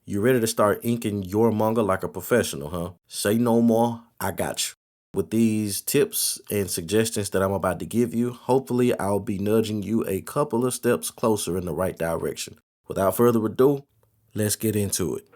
You ready to start inking your manga like a professional, huh? Say no more, I got you. With these tips and suggestions that I'm about to give you, hopefully I'll be nudging you a couple of steps closer in the right direction. Without further ado, let's get into it.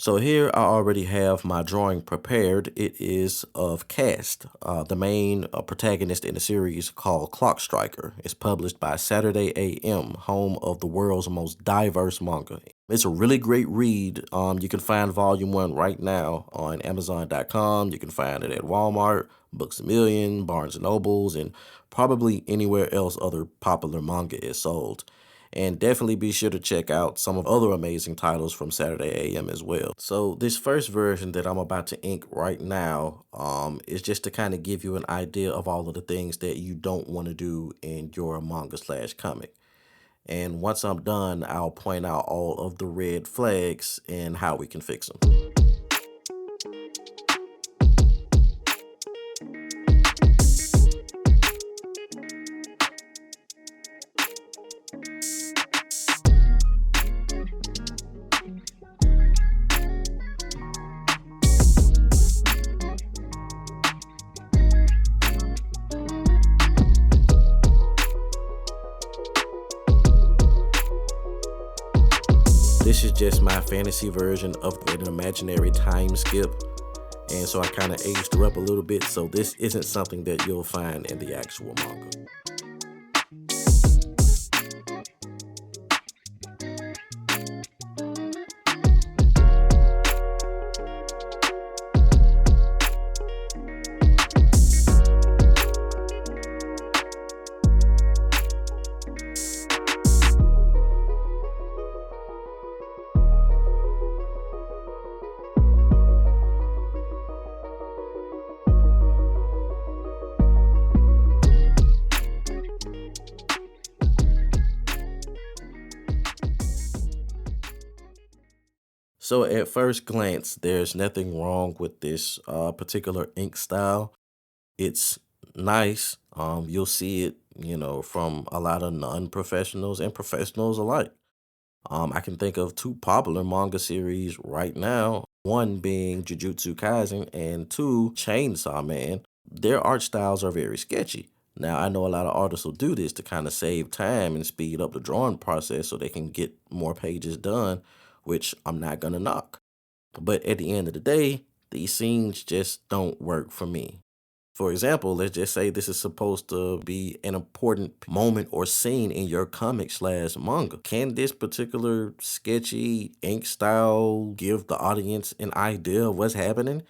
So here I already have my drawing prepared. It is of RASZ, the main protagonist in the series called Clock Striker. It's published by Saturday AM, home of the world's most diverse manga. It's a really great read. You can find volume 1 right now on Amazon.com. You can find it at Walmart, Books A Million, Barnes & Nobles, and probably anywhere else other popular manga is sold. And definitely be sure to check out some of other amazing titles from Saturday AM as well. So this first version that I'm about to ink right now is just to kind of give you an idea of all of the things that you don't want to do in your manga/comic. And once I'm done, I'll point out all of the red flags and how we can fix them. This is just my fantasy version of an imaginary time skip. And so I kind of aged her up a little bit. So this isn't something that you'll find in the actual manga. So at first glance, there's nothing wrong with this particular ink style. It's nice. You'll see it, from a lot of non-professionals and professionals alike. I can think of 2 popular manga series right now, one being Jujutsu Kaisen and 2, Chainsaw Man. Their art styles are very sketchy. Now, I know a lot of artists will do this to kind of save time and speed up the drawing process so they can get more pages done, which I'm not going to knock. But at the end of the day, these scenes just don't work for me. For example, let's just say this is supposed to be an important moment or scene in your comic/manga. Can this particular sketchy ink style give the audience an idea of what's happening?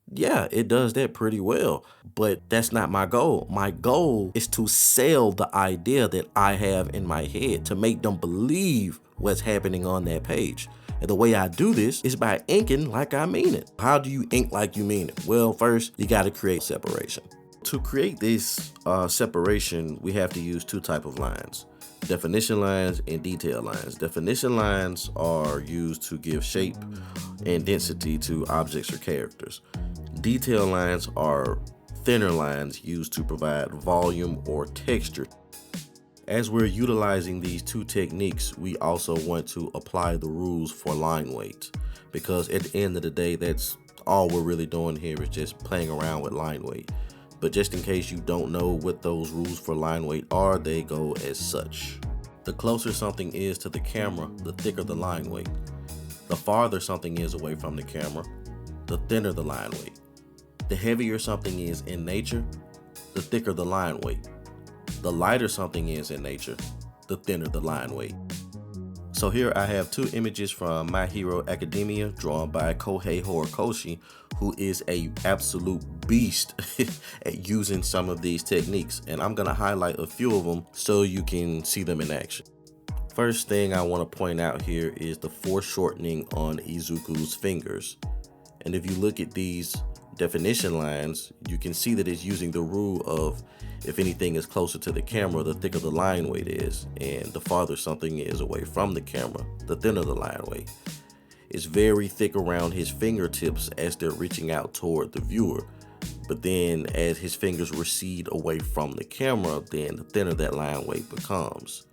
Yeah, it does that pretty well, but that's not my goal. My goal is to sell the idea that I have in my head, to make them believe what's happening on that page. And the way I do this is by inking like I mean it. How do you ink like you mean it? Well, first, you got to create separation. To create this separation, we have to use 2 types of lines: definition lines and detail lines. Definition lines are used to give shape and density to objects or characters. Detail lines are thinner lines used to provide volume or texture. As we're utilizing these 2 techniques, we also want to apply the rules for line weight, because at the end of the day, that's all we're really doing here is just playing around with line weight. But just in case you don't know what those rules for line weight are, they go as such. The closer something is to the camera, the thicker the line weight. The farther something is away from the camera, the thinner the line weight. The heavier something is in nature, the thicker the line weight. The lighter something is in nature, the thinner the line weight. So here I have 2 images from My Hero Academia drawn by Kohei Horikoshi, who is a absolute beast at using some of these techniques. And I'm going to highlight a few of them so you can see them in action. First thing I want to point out here is the foreshortening on Izuku's fingers. And if you look at these definition lines, you can see that it's using the rule of if anything is closer to the camera, the thicker the line weight is, and the farther something is away from the camera, the thinner the line weight. It's very thick around his fingertips as they're reaching out toward the viewer. But then as his fingers recede away from the camera, then the thinner that line weight becomes.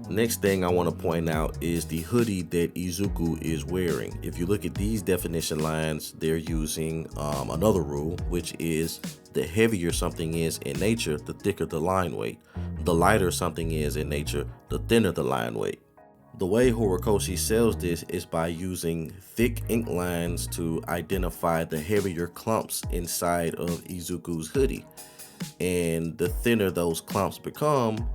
Next thing I want to point out is the hoodie that Izuku is wearing. If you look at these definition lines, they're using another rule, which is the heavier something is in nature, the thicker the line weight. The lighter something is in nature, the thinner the line weight. The way Horikoshi sells this is by using thick ink lines to identify the heavier clumps inside of Izuku's hoodie. And the thinner those clumps become,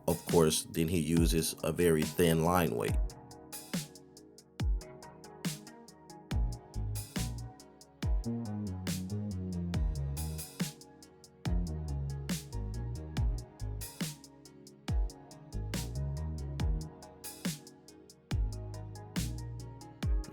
of course, then he uses a very thin line weight.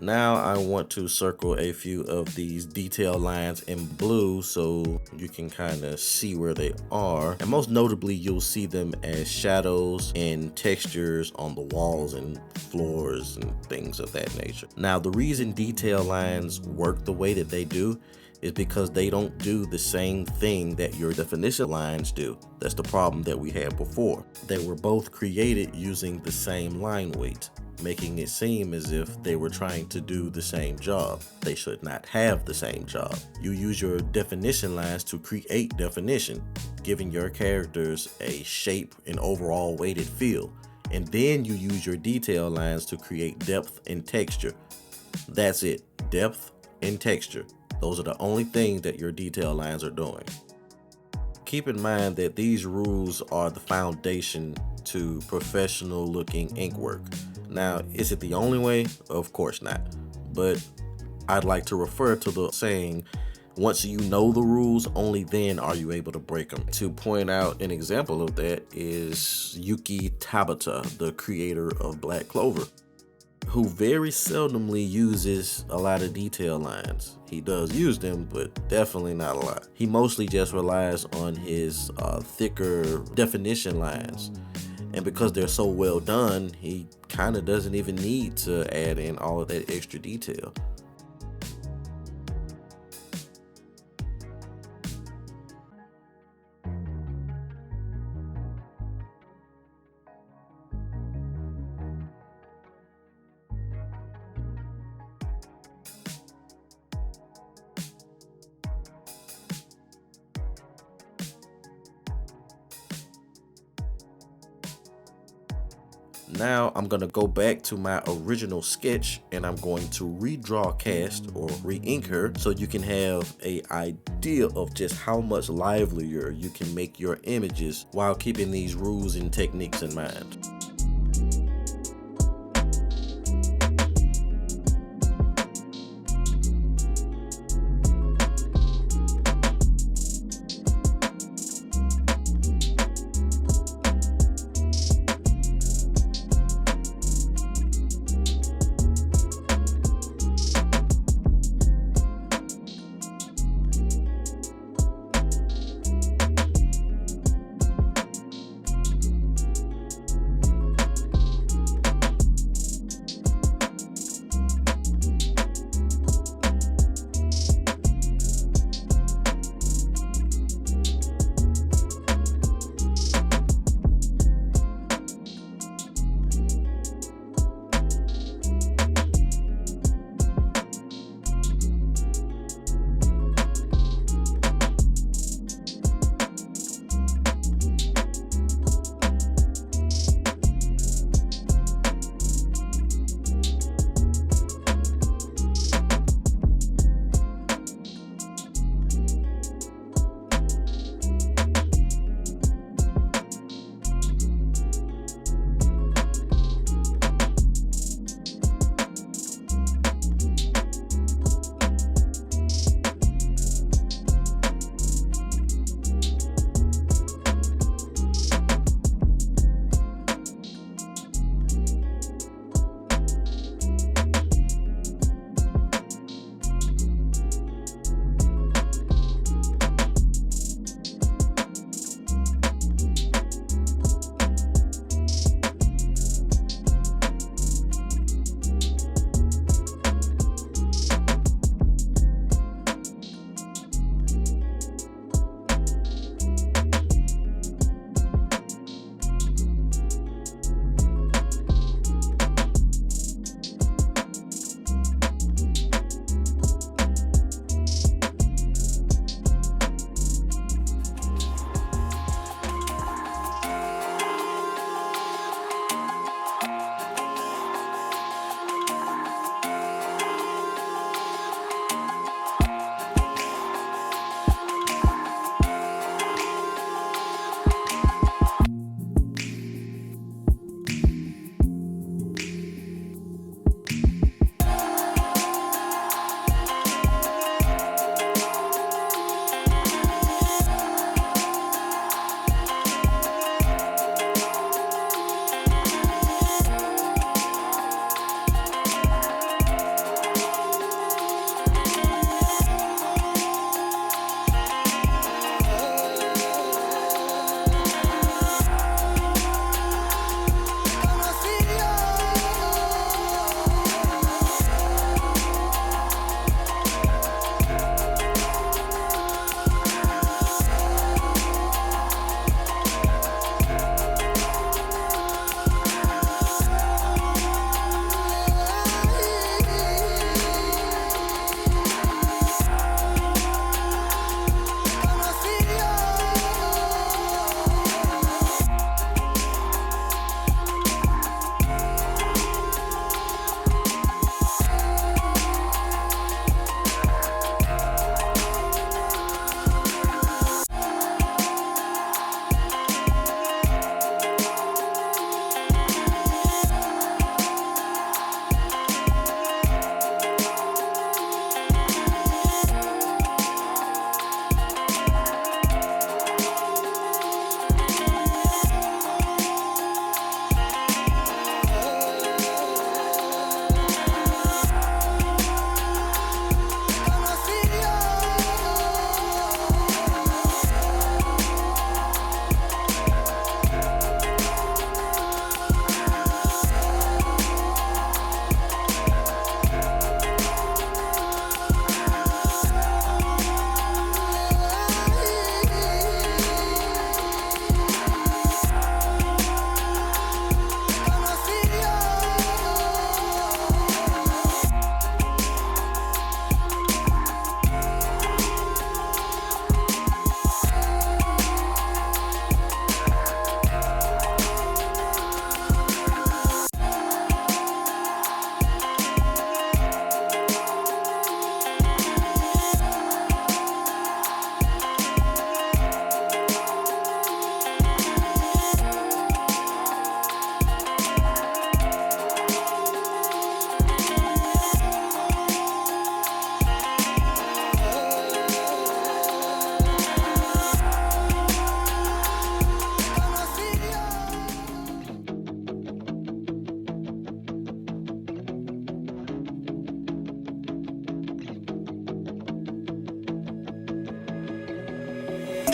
Now I want to circle a few of these detail lines in blue so you can kind of see where they are. And most notably, you'll see them as shadows and textures on the walls and floors and things of that nature. Now, the reason detail lines work the way that they do is because they don't do the same thing that your definition lines do. That's the problem that we had before. They were both created using the same line weight, making it seem as if they were trying to do the same job. They should not have the same job. You use your definition lines to create definition, giving your characters a shape and overall weighted feel. And then you use your detail lines to create depth and texture. That's it, depth and texture. Those are the only things that your detail lines are doing. Keep in mind that these rules are the foundation to professional looking ink work. Now, is it the only way? Of course not. But I'd like to refer to the saying, once you know the rules, only then are you able to break them. To point out an example of that is Yuki Tabata, the creator of Black Clover, who very seldomly uses a lot of detail lines. He does use them, but definitely not a lot. He mostly just relies on his thicker definition lines. And because they're so well done, he kind of doesn't even need to add in all of that extra detail. Now I'm gonna go back to my original sketch and I'm going to redraw cast or re-ink her so you can have an idea of just how much livelier you can make your images while keeping these rules and techniques in mind.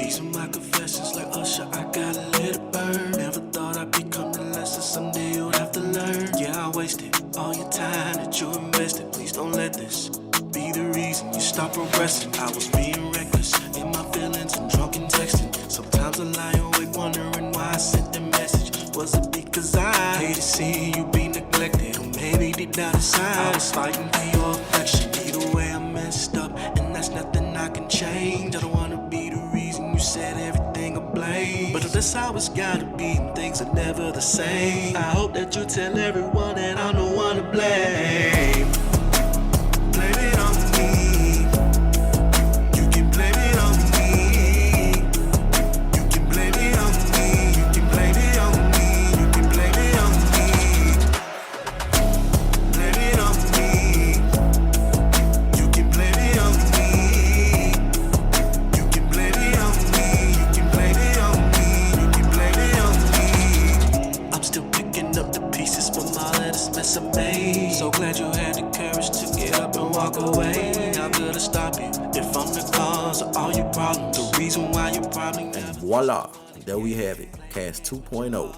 These are my confessions like Usher, I gotta let it burn. Never thought I'd become the lesson, someday you'll have to learn. Yeah, I wasted all your time that you invested. Please don't let this be the reason you stop progressing. I was being reckless in my feelings and drunk and texting. Sometimes I lie awake wondering why I sent the message. Was it because I hated seeing you be neglected? Or maybe deep down inside I was fighting for your affection. Either way I messed up, and that's nothing I can change. I don't wanna be the reason you said everything ablaze. But if that's how it's gotta be, and things are never the same, I hope that you tell everyone that I'm the one to blame. Blame it on me. You can blame it on me. You can blame it on me. You can blame it on me. You can blame it on me. Blame it on me. You can blame it on me. You can blame it on me. You can blame it on me. You can blame it on me. I'm still picking up the pieces from all of this mess I made. So glad you had the courage to get up and walk away. How could I stop you if I'm the cause of all your problems? The reason why you probably never. Voila, there we have it. Cast 2.0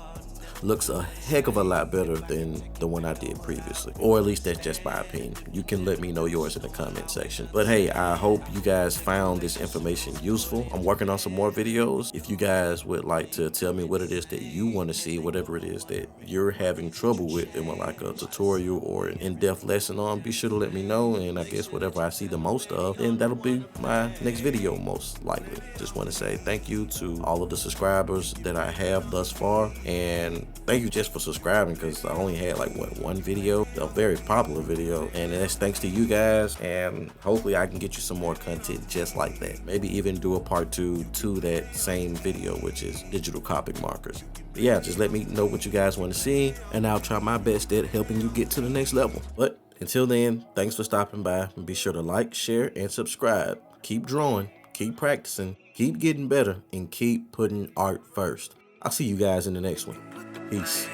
looks a heck of a lot better than the one I did previously, or at least that's just my opinion. You can let me know yours in the comment section. But hey, I hope you guys found this information useful. I'm working on some more videos. If you guys would like to tell me what it is that you want to see, whatever it is that you're having trouble with and want like a tutorial or an in-depth lesson on, be sure to let me know. And I guess whatever I see the most of, then that'll be my next video most likely. Just want to say thank you to all of the subscribers that I have thus far, and thank you just for subscribing, because I only had like one video, a very popular video, and that's thanks to you guys. And hopefully I can get you some more content just like that. Maybe even do a part 2 to that same video, which is digital Copic markers. But yeah, just let me know what you guys want to see, and I'll try my best at helping you get to the next level. But until then, thanks for stopping by, and be sure to like, share, and subscribe. Keep drawing, keep practicing, keep getting better, and keep putting art first. I'll see you guys in the next one. Peace.